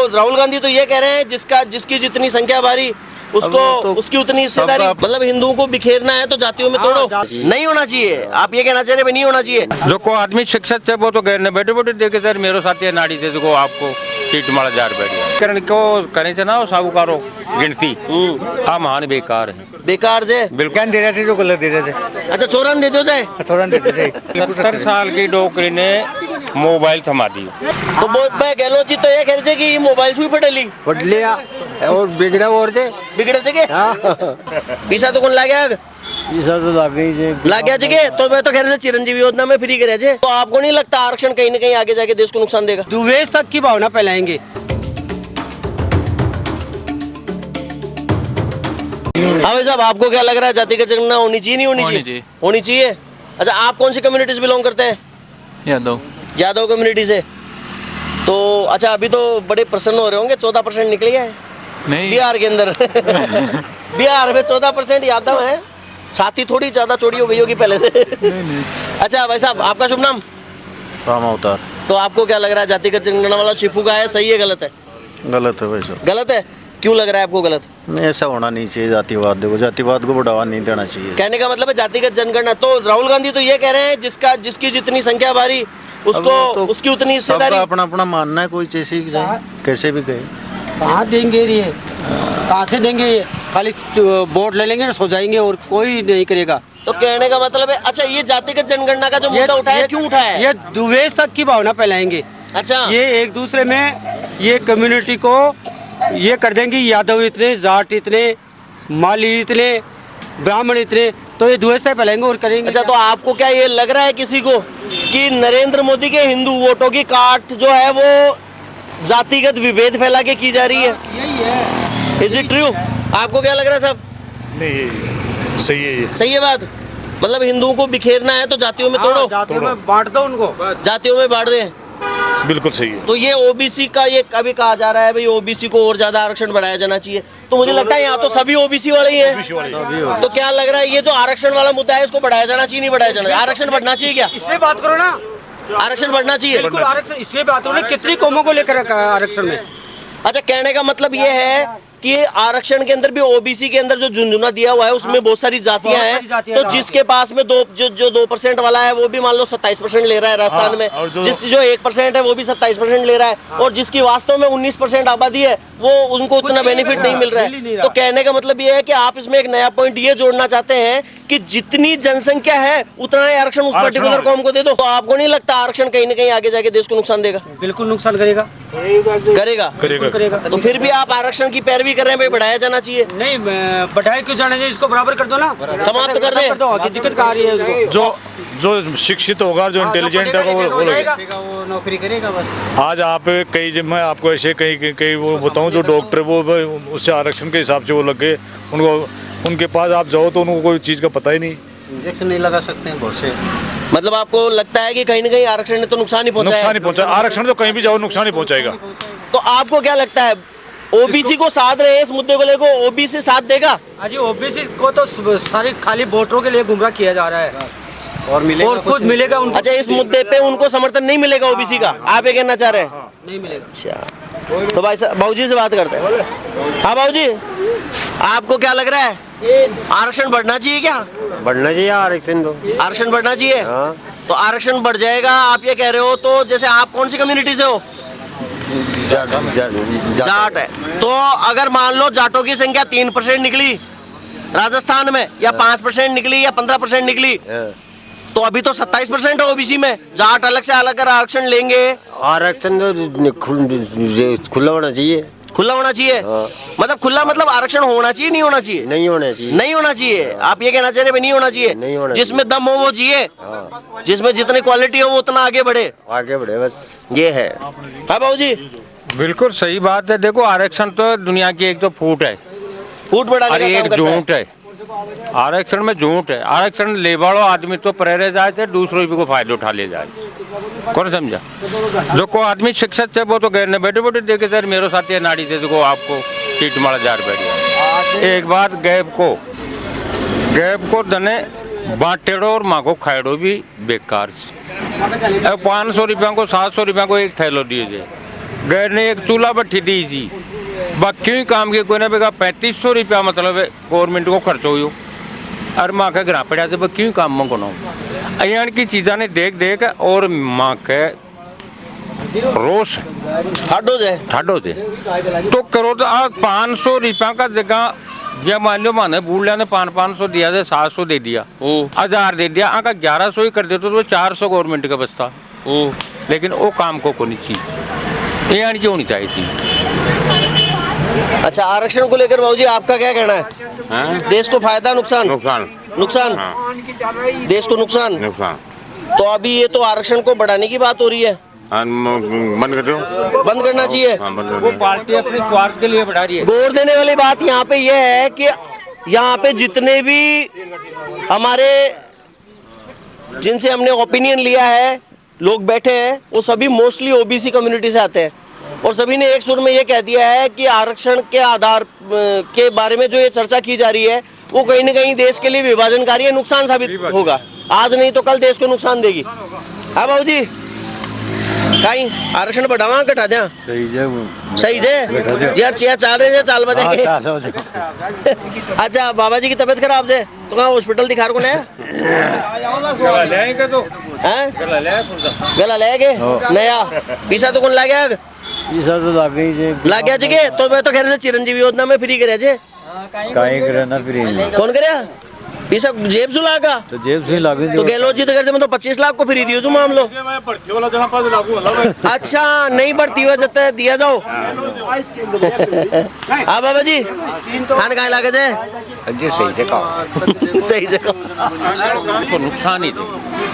तो राहुल गांधी तो ये कह रहे हैं जिसकी जितनी संख्या भारी उसको तो उसकी उतनी हिस्सेदारी, मतलब हिंदुओं को बिखेरना है तो जातियों में तोड़ो, नहीं होना चाहिए। आप ये कहना चाह रहे हैं नहीं होना चाहिए। जो को आदमी शिक्षक है वो तो गैर ने बैठे बैठे देखे सर मेरो साथी नाड़ी दे को आपको सीट मारा जार बैठ करण को करे थे ना साहूकारो गिनती हाँ महान बेकार है बेकार जे बिल्कुल दे रहे थे जो गलत दे रहे थे। अच्छा चोरन दे दो जाए, चोरन देते थे। 70 साल की डोकरी ने मोबाइल थमा दी तो मैं गहलोत जी तो ये कह रहे थे कि मोबाइल सुई पटेली पढ़ लिया और बिगड़ा और थे बिगड़े जगह पीसा तो कौन ला गया तो लाग गया जगह। तो मैं तो कह रहे थे चिरंजीवी योजना में फ्री करे थे। तो आपको नहीं लगता आरक्षण कहीं ना कहीं आगे जाके देश को नुकसान देगा? द्वेष तक की भावना फैलाएंगे। हाँ भाई साहब, आपको क्या लग रहा है जातिगत जनगणना होनी चाहिए नहीं होनी चाहिए? होनी चाहिए। अच्छा, आप कौन सी कम्युनिटी से बिलोंग करते हैं? यादव कम्युनिटी से। तो अच्छा, अभी तो बड़े प्रसन्न हो रहे होंगे, 14% निकल गया है नहीं बिहार के अंदर बिहार में 14% यादव है। छाती थोड़ी ज्यादा चौड़ी हो गई होगी पहले से। नहीं। अच्छा भाई साहब, आपका शुभ नाम? राम अवतार। तो आपको क्या लग रहा है जातिगत जनगणना वाला शिफू का है, सही है गलत है? गलत है भाई साहब। गलत है? क्यों लग रहा है आपको गलत? नहीं, ऐसा होना नहीं चाहिए। जातिवाद देखो, जातिवाद को बढ़ावा नहीं देना चाहिए। कहने का मतलब है जातिगत जनगणना। तो राहुल गांधी तो ये कह रहे हैं जिसकी जितनी संख्या भारी उसको तो उसकी उतनी हिस्सेदारी। अपना अपना मानना है, कोई जैसे कैसे भी कहे। कहाँ देंगे ये, कहाँ से देंगे ये? खाली वोट ले लेंगे सो जाएंगे और कोई नहीं करेगा। तो कहने का मतलब है, अच्छा ये जातिगत जनगणना का जो मुद्दा उठाया क्यों उठाया? ये द्वेष तक की भावना फैलाएंगे। अच्छा, ये एक दूसरे में ये कम्युनिटी को ये कर देंगे, यादव इतने, जाट इतने, माली इतने, ब्राह्मण इतने, तो ये द्वेष तक फैलाएंगे और करेंगे। अच्छा, तो आपको क्या ये लग रहा है किसी को कि नरेंद्र मोदी के हिंदू वोटों की काट जो है वो जातिगत विभेद फैला के की जा रही है? यही है। Is it true? आपको क्या लग रहा है साहब? नहीं, सही है ये। सही है बात। मतलब हिंदुओं को बिखेरना है तो जातियों में तोड़ो, जातियों में बांट दो उनको, जातियों में बांट दें। बिल्कुल सही है। तो ये ओबीसी का ये कभी कहा जा रहा है भाई ओबीसी को और ज्यादा आरक्षण बढ़ाया जाना चाहिए। तो मुझे लगता है यहाँ तो सभी ओबीसी वाले ही हैं। तो क्या लग रहा है ये जो आरक्षण वाला मुद्दा है इसको बढ़ाया जाना चाहिए नहीं बढ़ाया जाना? आरक्षण बढ़ना चाहिए क्या? इसमें बात करो ना। आरक्षण बढ़ना चाहिए। बिल्कुल आरक्षण, इसलिए बात हो रही है कितनी कौमों को लेकर रखा है आरक्षण में। अच्छा, कहने का मतलब ये है कि आरक्षण के अंदर भी ओबीसी के अंदर जो झुंझुना दिया हुआ है उसमें बहुत सारी जातियां हैं। तो जिसके पास में जो 2% वाला है वो भी मान लो 27% ले रहा है राजस्थान में, जो 1% है वो भी 27% ले रहा है, और जिसकी वास्तव में 19% आबादी है वो उनको उतना बेनिफिट नहीं मिल रहा है। तो कहने का मतलब ये है कि आप इसमें एक नया पॉइंट ये जोड़ना चाहते हैं कि जितनी जनसंख्या है उतना ही आरक्षण उस पर्टिकुलर कौम को दे दो। तो आपको नहीं लगता आरक्षण कहीं ना कहीं आगे जाके देश को नुकसान देगा? बिल्कुल नुकसान करेगा। करेगा। तो फिर भी आप आरक्षण की पैरवी कर रहे हैं भाई बढ़ाया जाना चाहिए? नहीं, बढ़ाए क्यों जाना चाहिए? इसको बराबर कर दो ना, समाप्त कर दो। दिक्कत कहाँ आ रही है उसको? जो शिक्षित होगा, जो इंटेलिजेंट है वो नौकरी करेगा बस। आज आप कई, मैं आपको ऐसे कई वो बताऊं जो डॉक्टर वो उससे आरक्षण के हिसाब से वो लग गए, उनके पास आप जाओ तो उनको कोई चीज़ का पता ही नहीं, इंजेक्शन नहीं लगा सकते हैं बहुत से। मतलब आपको लगता है कि कहीं ना कहीं आरक्षण ने तो नुकसान ही पहुंचा? आरक्षण तो कहीं भी जाओ नुकसान ही पहुंचाएगा। तो आपको क्या लगता है ओबीसी को साथ रहे इस मुद्दे को लेकर, ओबीसी साथ देगा? अजी ओबीसी को तो सारी खाली वोटरों के लिए गुमराह किया जा रहा है और मिलेगा, और खुद मिलेगा उनको। अच्छा, इस मुद्दे पे उनको समर्थन नहीं मिलेगा ओबीसी का, आप ये कहना चाह रहे हैं? नहीं मिलेगा। अच्छा, तो भाई साहब बाबूजी से बात करते हैं। हाँ बाबूजी, आपको क्या लग रहा है आरक्षण बढ़ना चाहिए क्या? बढ़ना चाहिए आरक्षण तो। आरक्षण बढ़ना चाहिए। तो आरक्षण बढ़ जाएगा आप ये कह रहे हो। तो जैसे आप कौन सी कम्युनिटी से हो? जाट है। तो अगर मान लो जाटों की संख्या 3% निकली राजस्थान में, या 5% निकली, या 15% निकली, तो अभी तो 27% है ओबीसी में। जाट अलग से अलग आरक्षण लेंगे। आरक्षण तो खुला होना चाहिए। खुला होना चाहिए? मतलब खुला मतलब आरक्षण होना चाहिए नहीं होना चाहिए? नहीं होना चाहिए। नहीं होना चाहिए। आप ये कहना चाह रहे हैं नहीं होना चाहिए? नहीं होना। जिसमें दम हो वो जिए, जिसमें जितनी क्वालिटी हो वो उतना आगे बढ़े। आगे बढ़े बस, ये है। हाँ बाबूजी, बिल्कुल सही बात है। देखो आरक्षण तो दुनिया की एक तो फूट है, फूट बढ़ाने का एक झूठ है। आरक्षण में झूठ है। आरक्षण ले वालो आदमी तो प्रेरे जाए थे, दूसरों भी को फायदा उठा ले जाए। कौन समझा? जो को आदमी शिक्षक है वो तो गैर ने बैठे बैठे देखे सर मेरो साथी नाड़ी दे को आपको सीट मारा जार बैठ। एक बात गैप को दने बांटेड़ो और माँ को खाएड़ो भी बेकार। 500 रुपया को 700 रुपया को एक थैलो दिए जाए, गैर ने एक चूल्हा भट्ठी दी थी बाकी काम के कोई ना बेगा 3500 रुपया मतलब गवर्नमेंट को खर्च हो और माँ के घर पड़ा से क्यों काम मंगो अयान की चीज़ा ने देख देख और माँ के रोष ठाडो दे तो करो तो आ 500 रुपया का जगह ये मान लो माने बूढ़िया ने 500 दिया था 700 दे दिया 1000 दे दिया आका 1100 ही कर देते तो 400 गवर्नमेंट का बचता लेकिन वो काम को नहीं चाहिए ये क्यों नहीं चाहिए थी। अच्छा आरक्षण को लेकर बाबूजी आपका क्या कहना है? देश को फायदा नुकसान? नुकसान देश को नुकसान। तो अभी ये तो आरक्षण को बढ़ाने की बात हो रही है, बंद कर दो, बंद करना चाहिए। वो पार्टी अपने स्वार्थ के लिए बढ़ा रही है। गौर देने वाली बात यहाँ पे ये है कि यहाँ पे जितने भी हमारे जिनसे हमने ओपिनियन लिया है लोग बैठे हैं वो सभी मोस्टली ओबीसी कम्युनिटी से आते हैं और सभी ने एक सुर में ये कह दिया है कि आरक्षण के आधार के बारे में जो ये चर्चा की जा रही है वो कहीं ना कहीं देश के लिए विभाजनकारी है, नुकसान साबित होगा। आज नहीं तो कल देश को नुकसान देगी। हाँ बाबू जी कहीं आरक्षण बढ़ावा घटा दें? सही है जी चाल रहे चाल बजे। अच्छा बाबा जी की तबीयत खराब से तो कहाँ हॉस्पिटल दिखा रहे हैं? गला ले गए नया पीसा तो कौन ला गया? ला गया जगह तो मैं तो कह रहे चिरंजीवी योजना में फ्री करे जे कौन करे पीसा जेब से लागा तो जेब से लागे तो गहलोत जी तो कहते मैं तो 25 लाख को फ्री दियो जो मामलो। अच्छा नहीं बढ़ती हुआ जब दिया जाओ। हाँ बाबा जी खान कहाँ लागे जे सही से कहो सही से तो नुकसान ही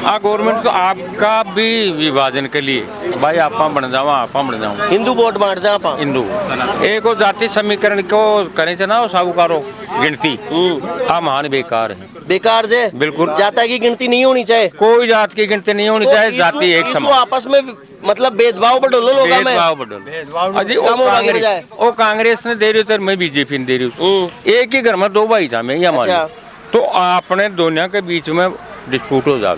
आ गवर्नमेंट तो आपका भी विभाजन के लिए भाई आप बन जाओ आप बन जाओ हिंदू वोट बांट दे आप हिंदू एक जाति समीकरण को करे थे ना वो साहूकारो गिनती आ महान बेकार है बेकार जे बिल्कुल जाति की गिनती नहीं होनी चाहिए कोई जात की गिनती नहीं होनी चाहिए जाति एक समान आपस में मतलब भेदभाव बढ़ोलो लोग में वो कांग्रेस ने दे रही हो मैं बीजेपी ने दे रही हूँ एक ही घर में 2 भाई था मैं हमारे तो आपने दोनों के बीच में डिस्प्यूट हो जाओ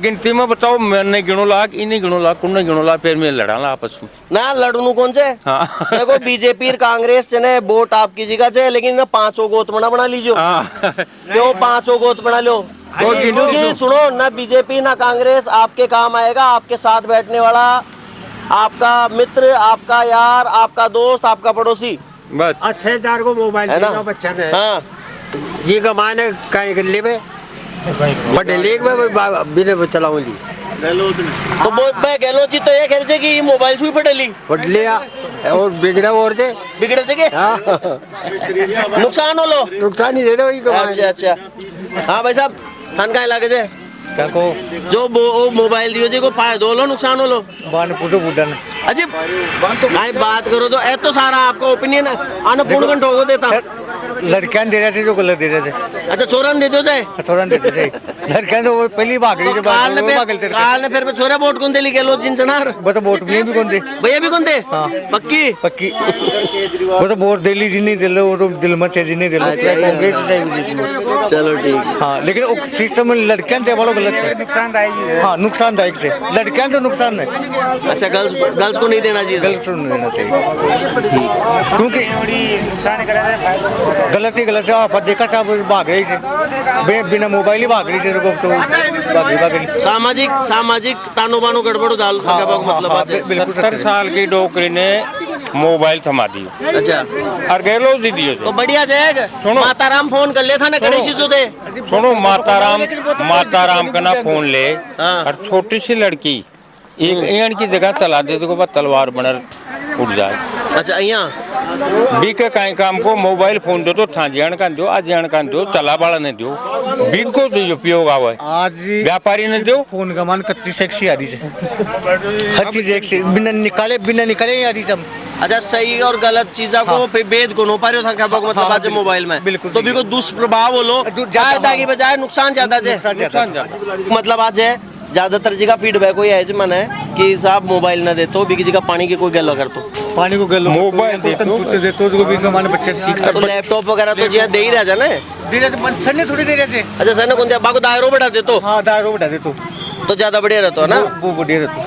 गिनती में बताओ मैंने गिनो लाख इन्हें गिनो लाख कुन्ने गिनो लाख फिर मैं लड़ा आपस में ना लड़नू कौन से देखो बीजेपी कांग्रेस चने वोट आपकी जगह से लेकिन ना 5 गोत बना लीजिए क्यों 5 गोत बना लो क्योंकि सुनो ना बीजेपी ना कांग्रेस आपके काम आएगा आपके साथ बैठने वाला आपका मित्र आपका यार आपका दोस्त आपका पड़ोसी बस अच्छे दार को मोबाइल देना बच्चा ने हाँ ये कमाने कहीं कर ले बड़े लेग में बिना चलाऊंगी तो मैं गहलोत जी तो ये कह रहे थे कि मोबाइल से ही फट लिया और बिगड़ा और जे बिगड़े से नुकसान हो लो नुकसान ही दे दो। अच्छा अच्छा हाँ भाई साहब थान का इलाके से क्या को जो मोबाइल दियो जी को फायदा हो लो नुकसान हो लो बान पूछो बुढ़न अजी भाई बात करो तो ए तो सारा आपका ओपिनियन है आना पूर्ण घंटा हो देता लड़कियां दे रहे थे जो गलत दे रहे थे। अच्छा छोरन दे दो जाए छोरन देते थे लड़कियां तो पहली भागड़ी के काल ने फिर छोरा वोट कौन दे ली गहलोत जिन चनार वो तो वोट भी कौन दे भैया भी कौन दे पक्की पक्की वो तो वोट दे ली जिन्हें दे लो वो तो दिल में चाहिए जिन्हें दे लो कांग्रेस से चाहिए बीजेपी चलो ठीक हाँ लेकिन वो सिस्टम में लड़कियां दे वालों गलत से नुकसानदायक हाँ नुकसानदायक से लड़कियां तो नुकसान है। अच्छा गर्ल्स को नहीं देना चाहिए गर्ल्स को नहीं देना चाहिए क्योंकि गलत ही गलत है आप देखा था भाग रही से बिना मोबाइल ही भाग रही से तो सामाजिक तानो बानो गड़बड़ डाल मतलब 70 साल की डोकरी ने मोबाइल थमा दी। अच्छा और गहलोत दी दिए तो बढ़िया जाएगा माताराम फोन कर ले था ना कड़ी चीजों दे सुनो माताराम का ना फोन ले और छोटी सी लड़की एक एन की जगह चला दे तो तलवार बनर उठ जाए। अच्छा यहाँ बीके काई काम को मोबाइल फोन दो तो था जान का दो आज जान का दो चला वाला ने दो बीक को जो उपयोग आवे आज व्यापारी ने दो फोन का मान 31 सेक्सी आ रही है हर चीज एक से बिना निकाले ही आ रही सब। अच्छा सही और गलत चीजों को फिर भेद को नो पा रहे था मतलब आज मोबाइल में बिल्कुल तो भी को दुष्प्रभाव हो लो ज्यादा की बजाय नुकसान ज्यादा मतलब आज है ज्यादातर जगह फीडबैक कोई है मन है कि साहब मोबाइल ना देते हो बीकी जगह पानी की कोई गलो कर तो पानी को गलो मोबाइल देते हो भी हमारे बच्चे सीखता तो लैपटॉप वगैरह तो जी दे ही रहा ना दे रहे सर ने थोड़ी दे रहे थे। अच्छा सर ने कौन दिया बाको दायरो बढ़ा दे तो हाँ दायरो बढ़ा दे तो ज्यादा बढ़िया रहता है ना वो बढ़िया रहता।